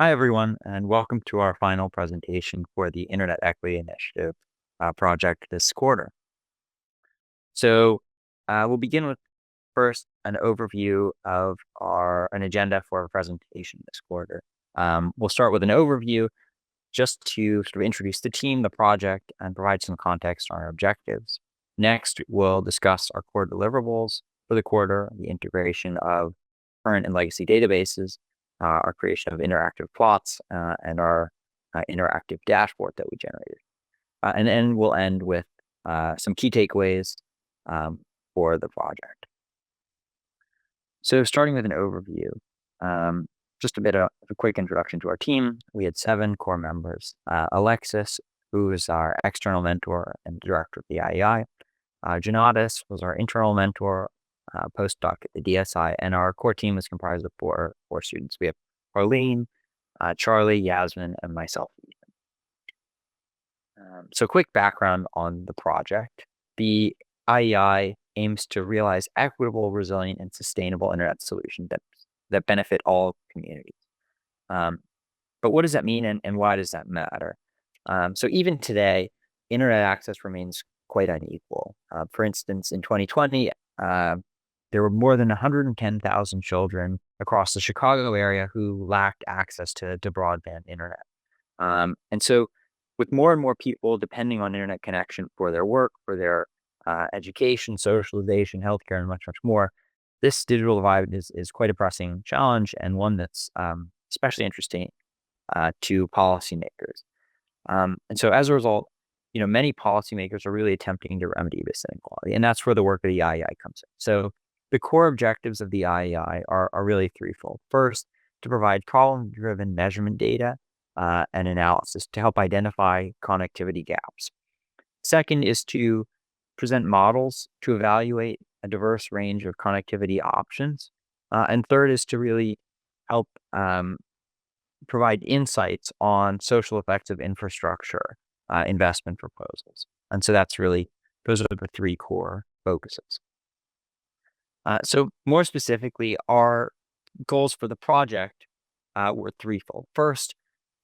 Hi, everyone, and welcome to our final presentation for the Internet Equity Initiative project this quarter. So we'll begin with first an overview of an agenda for our presentation this quarter. We'll start with an overview just to sort of introduce the team, the project, and provide some context on our objectives. Next, we'll discuss our core deliverables for the quarter, the integration of current and legacy databases, our creation of interactive plots, and our interactive dashboard that we generated. And then we'll end with some key takeaways for the project. So starting with an overview, just a bit of a quick introduction to our team. We had 7 core members. Alexis, who is our external mentor and director of the IEI. Janatis was our internal mentor, postdoc at the DSI, and our core team is comprised of four students. We have Marleen, Charlie, Yasmin, and myself. So quick background on the project. The IEI aims to realize equitable, resilient, and sustainable internet solutions that benefit all communities. But what does that mean, and why does that matter? So even today, internet access remains quite unequal. For instance, in 2020, there were more than 110,000 children across the Chicago area who lacked access to broadband internet. And so with more and more people depending on internet connection for their work, for their education, socialization, healthcare, and much, much more, this digital divide is quite a pressing challenge, and one that's especially interesting to policymakers. And so as a result, many policymakers are really attempting to remedy this inequality, and that's where the work of the IEI comes in. So the core objectives of the IEI are really threefold. First, to provide problem-driven measurement data and analysis to help identify connectivity gaps. Second is to present models to evaluate a diverse range of connectivity options. And third is to really help provide insights on social effects of infrastructure investment proposals. And so those are the 3 core focuses. So more specifically, our goals for the project were threefold. First,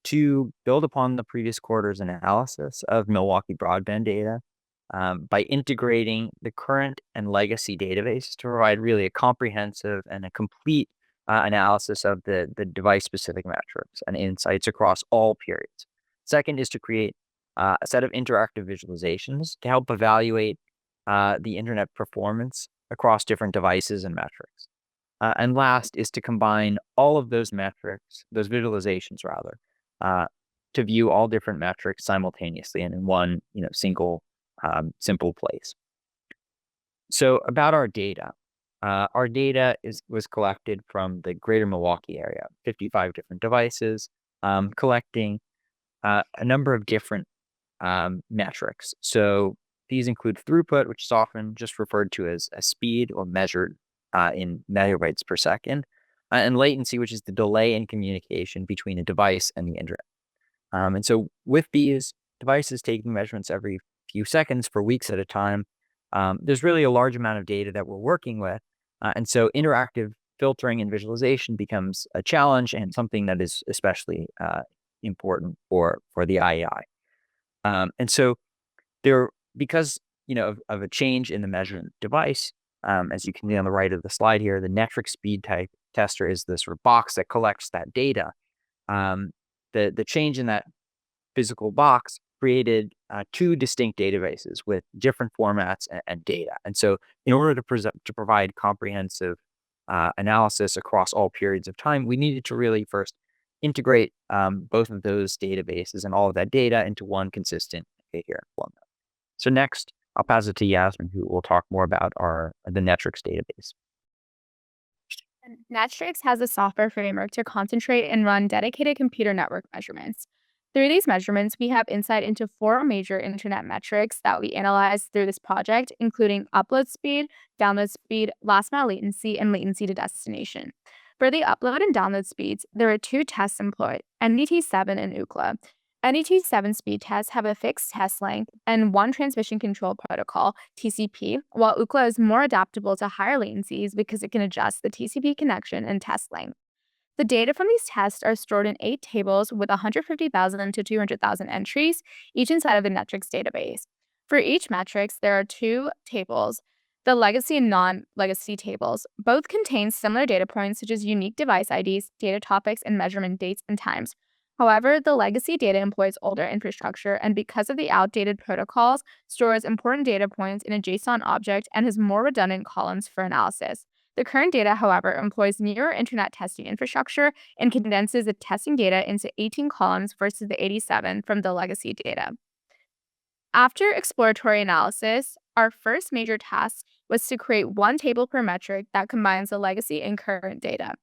to build upon the previous quarter's analysis of Milwaukee broadband data by integrating the current and legacy databases to provide really a comprehensive and a complete analysis of the device-specific metrics and insights across all periods. Second is to create a set of interactive visualizations to help evaluate the internet performance across different devices and metrics. And last is to combine all of those metrics, those visualizations rather, to view all different metrics simultaneously and in one single simple place. So about our data. Our data was collected from the greater Milwaukee area, 55 different devices, collecting a number of different metrics. So these include throughput, which is often just referred to as speed or measured in megabytes per second, and latency, which is the delay in communication between a device and the internet. And so with these devices taking measurements every few seconds for weeks at a time, there's really a large amount of data that we're working with. And so interactive filtering and visualization becomes a challenge and something that is especially important for the IEI. And so because of a change in the measurement device, as you can see on the right of the slide here, the metric speed type tester is this sort of box that collects that data. The change in that physical box created 2 distinct databases with different formats and data. And so in order to provide comprehensive analysis across all periods of time, we needed to really first integrate both of those databases and all of that data into one consistent coherent format. So next, I'll pass it to Yasmin, who will talk more about the Netrix database. Netrix has a software framework to concentrate and run dedicated computer network measurements. Through these measurements, we have insight into 4 major internet metrics that we analyze through this project, including upload speed, download speed, last mile latency, and latency to destination. For the upload and download speeds, there are 2 tests employed, NDT7 and Ookla. NDT7 speed tests have a fixed test length and one transmission control protocol, TCP, while Ookla is more adaptable to higher latencies because it can adjust the TCP connection and test length. The data from these tests are stored in 8 tables with 150,000 to 200,000 entries, each inside of the metrics database. For each metrics, there are 2 tables, the legacy and non-legacy tables. Both contain similar data points such as unique device IDs, data topics, and measurement dates and times. However, the legacy data employs older infrastructure and because of the outdated protocols, stores important data points in a JSON object and has more redundant columns for analysis. The current data, however, employs newer internet testing infrastructure and condenses the testing data into 18 columns versus the 87 from the legacy data. After exploratory analysis, our first major task was to create one table per metric that combines the legacy and current data.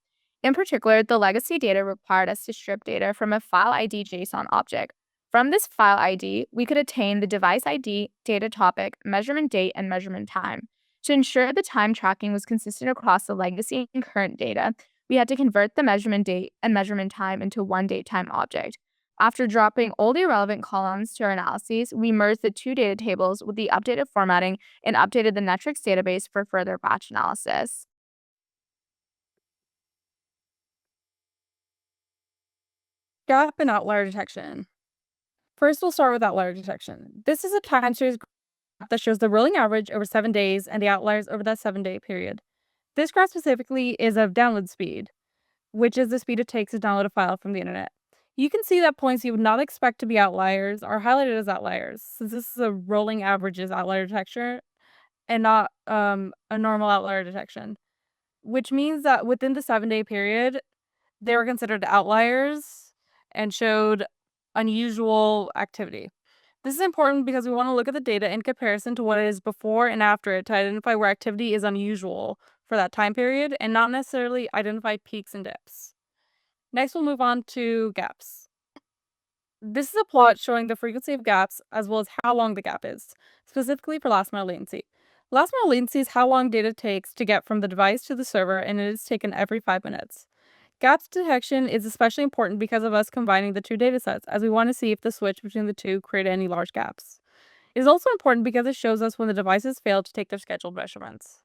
In particular, the legacy data required us to strip data from a file ID JSON object. From this file ID, we could obtain the device ID, data topic, measurement date, and measurement time. To ensure the time tracking was consistent across the legacy and current data, we had to convert the measurement date and measurement time into one datetime object. After dropping all the irrelevant columns to our analyses, we merged the 2 data tables with the updated formatting and updated the metrics database for further batch analysis. Gap and outlier detection. First, we'll start with outlier detection. This is a time series graph that shows the rolling average over 7 days and the outliers over that 7-day period. This graph specifically is of download speed, which is the speed it takes to download a file from the internet. You can see that points you would not expect to be outliers are highlighted as outliers, since this is a rolling averages outlier detection and not a normal outlier detection, which means that within the 7-day period, they were considered outliers and showed unusual activity. This is important because we want to look at the data in comparison to what it is before and after it to identify where activity is unusual for that time period and not necessarily identify peaks and dips. Next, we'll move on to gaps. This is a plot showing the frequency of gaps as well as how long the gap is, specifically for last mile latency. Last mile latency is how long data takes to get from the device to the server, and it is taken every 5 minutes. Gaps detection is especially important because of us combining the 2 datasets, as we want to see if the switch between the 2 create any large gaps. It is also important because it shows us when the devices fail to take their scheduled measurements.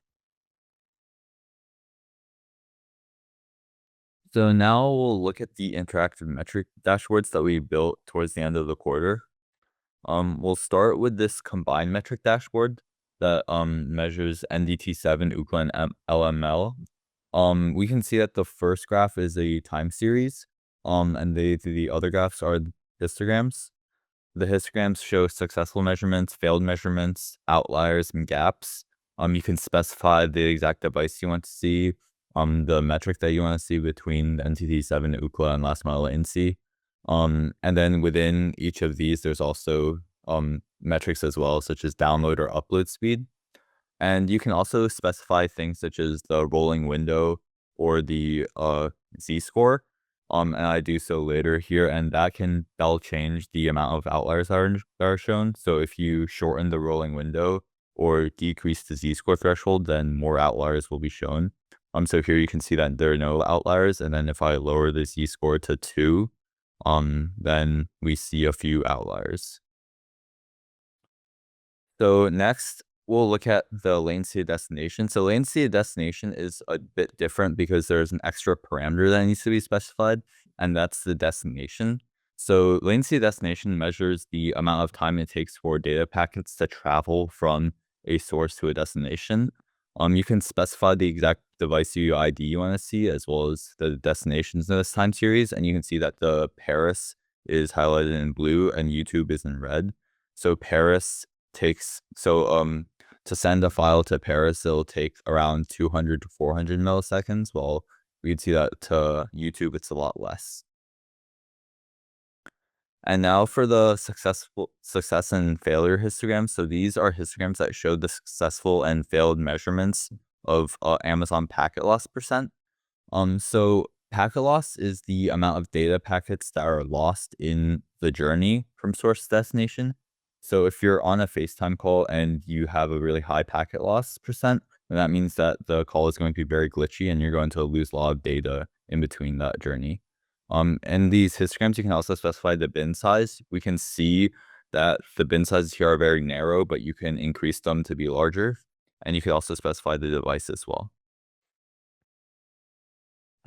So now we'll look at the interactive metric dashboards that we built towards the end of the quarter. We'll start with this combined metric dashboard that measures NDT7, UCLA, and LML. We can see that the first graph is a time series, and the other graphs are histograms. The histograms show successful measurements, failed measurements, outliers, and gaps. You can specify the exact device you want to see, the metric that you want to see between NTT7, UCLA, and last mile latency. And then within each of these, there's also metrics as well, such as download or upload speed. And you can also specify things such as the rolling window or the z-score. And I do so later here, and that'll change the amount of outliers that are shown. So if you shorten the rolling window or decrease the z-score threshold, then more outliers will be shown. So here you can see that there are no outliers, and then if I lower the z-score to 2, then we see a few outliers. So next, we'll look at the latency destination. So latency destination is a bit different because there's an extra parameter that needs to be specified, and that's the destination. So latency destination measures the amount of time it takes for data packets to travel from a source to a destination. You can specify the exact device UID you want to see, as well as the destinations in this time series, and you can see that the Paris is highlighted in blue and YouTube is in red. So Paris takes, to send a file to Paris, it'll take around 200 to 400 milliseconds, while we can see that to YouTube, it's a lot less. And now for the success and failure histograms. So these are histograms that show the successful and failed measurements of Amazon packet loss percent. So packet loss is the amount of data packets that are lost in the journey from source to destination. So if you're on a FaceTime call and you have a really high packet loss percent, then that means that the call is going to be very glitchy and you're going to lose a lot of data in between that journey. In these histograms, you can also specify the bin size. We can see that the bin sizes here are very narrow, but you can increase them to be larger. And you can also specify the device as well.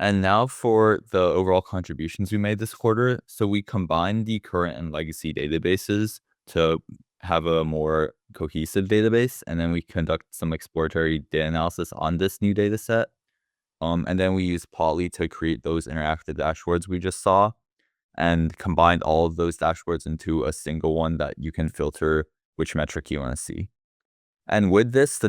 And now for the overall contributions we made this quarter. So we combined the current and legacy databases to have a more cohesive database. And then we conduct some exploratory data analysis on this new data set. And then we use Poly to create those interactive dashboards we just saw and combined all of those dashboards into a single one that you can filter which metric you want to see. And with this,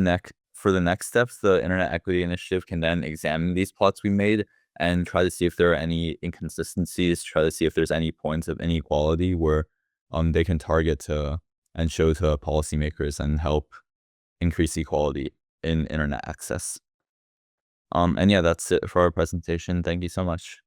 for the next steps, the Internet Equity Initiative can then examine these plots we made and try to see if there are any inconsistencies, try to see if there's any points of inequality where they can target to and show to policymakers and help increase equality in internet access. And yeah, that's it for our presentation. Thank you so much.